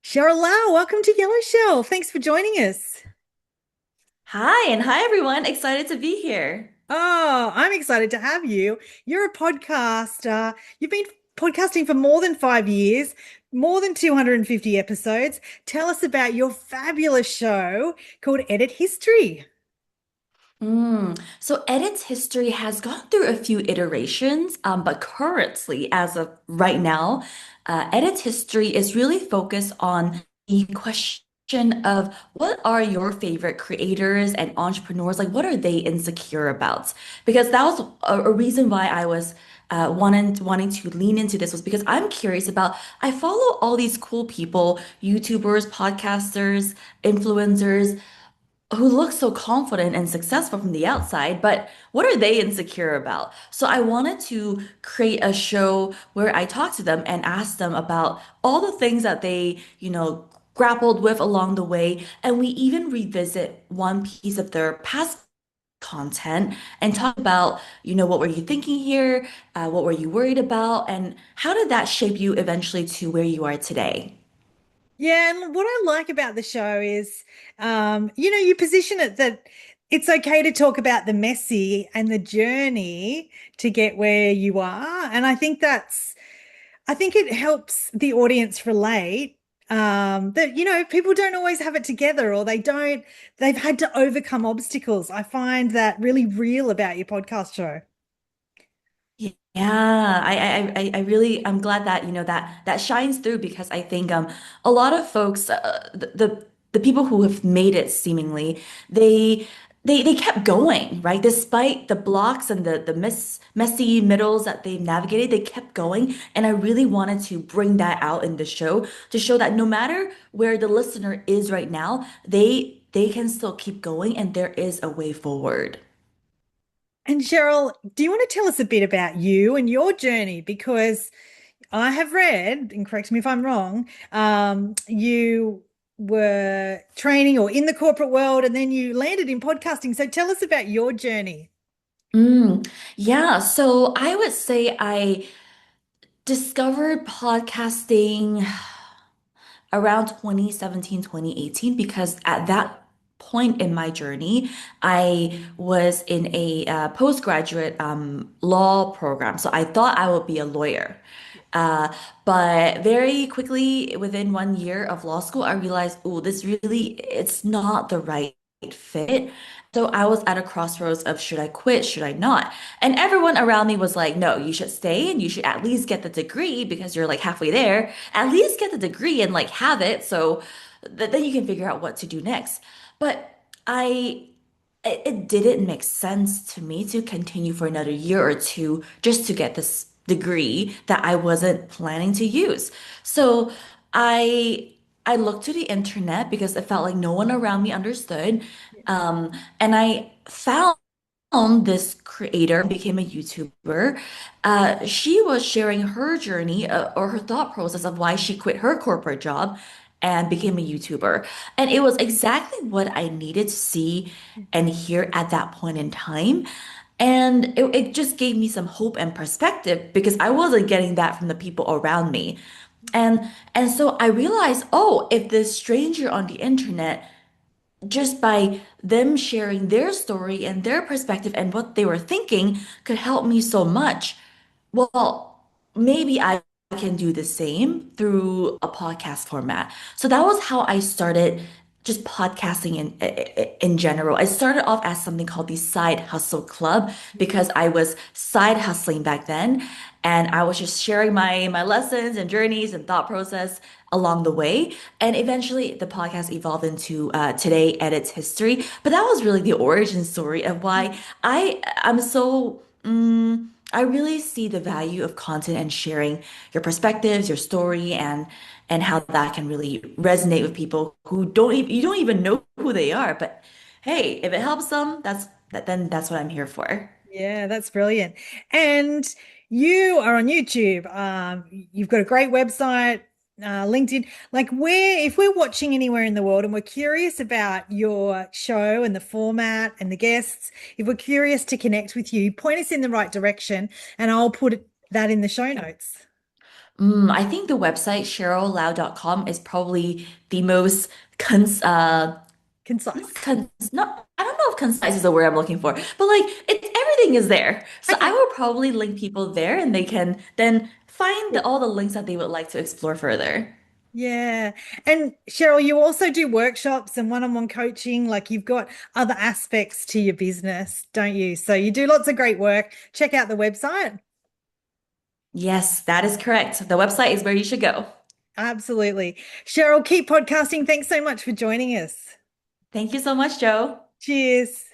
Cheryl Lau, welcome to Yellow Shelf. Thanks for joining us. Hi, and hi everyone. Excited to be here. Oh, I'm excited to have you. You're a podcaster. You've been podcasting for more than 5 years, more than 250 episodes. Tell us about your fabulous show called Edit History. So Edit's history has gone through a few iterations, but currently, as of right now, Edit's history is really focused on the question of what are your favorite creators and entrepreneurs? Like, what are they insecure about? Because that was a reason why I was wanting to lean into this was because I'm curious about. I follow all these cool people, YouTubers, podcasters, influencers who look so confident and successful from the outside, but what are they insecure about? So I wanted to create a show where I talk to them and ask them about all the things that they, grappled with along the way. And we even revisit one piece of their past content and talk about, what were you thinking here? What were you worried about? And how did that shape you eventually to where you are today? Yeah, and what I like about the show is, you position it that it's okay to talk about the messy and the journey to get where you are. And I think it helps the audience relate. That, people don't always have it together or they've had to overcome obstacles. I find that really real about your podcast show. Yeah, I really, I'm glad that, that shines through because I think a lot of folks, the people who have made it seemingly, they they kept going, right? Despite the blocks and the messy middles that they've navigated, they kept going. And I really wanted to bring that out in the show to show that no matter where the listener is right now, they can still keep going and there is a way forward. And Cheryl, do you want to tell us a bit about you and your journey? Because I have read, and correct me if I'm wrong, you were training or in the corporate world and then you landed in podcasting. So tell us about your journey. Yeah, so I would say I discovered podcasting around 2017, 2018, because at that point in my journey, I was in a postgraduate law program. So I thought I would be a lawyer. Uh, but very quickly, within 1 year of law school, I realized, oh, this really, it's not the right fit. So I was at a crossroads of should I quit, should I not? And everyone around me was like, no, you should stay and you should at least get the degree because you're like halfway there. At least get the degree and like have it so that then you can figure out what to do next. But I it didn't make sense to me to continue for another year or two just to get this degree that I wasn't planning to use. So I I looked to the internet because it felt like no one around me understood. And I found this creator, became a YouTuber. She was sharing her journey or her thought process of why she quit her corporate job and became a YouTuber. And it was exactly what I needed to see and hear at that point in time. And it just gave me some hope and perspective because I wasn't getting that from the people around me. And so I realized, oh, if this stranger on the internet just by them sharing their story and their perspective and what they were thinking could help me so much. Well, maybe I can do the same through a podcast format. So that was how I started just podcasting in general. I started off as something called the Side Hustle Club because I was side hustling back then and I was just sharing my lessons and journeys and thought process along the way. And eventually the podcast evolved into Today Edits History. But that was really the origin story of why I'm so I really see the value of content and sharing your perspectives, your story, and how that can really resonate with people who you don't even know who they are. But hey, if it helps them, then that's what I'm here for. Yeah, that's brilliant. And you are on YouTube. You've got a great website, LinkedIn. Like if we're watching anywhere in the world and we're curious about your show and the format and the guests, if we're curious to connect with you, point us in the right direction and I'll put that in the show notes. I think the website CherylLau.com is probably the most not Concise. not I don't know if concise is the word I'm looking for, but like everything is there. So I Okay. will probably link people there and they can then find Cool. all the links that they would like to explore further. Yeah. And Cheryl, you also do workshops and one-on-one coaching. Like you've got other aspects to your business, don't you? So you do lots of great work. Check out the website. Yes, that is correct. The website is where you should go. Absolutely. Cheryl, keep podcasting. Thanks so much for joining us. Thank you so much, Joe. Cheers.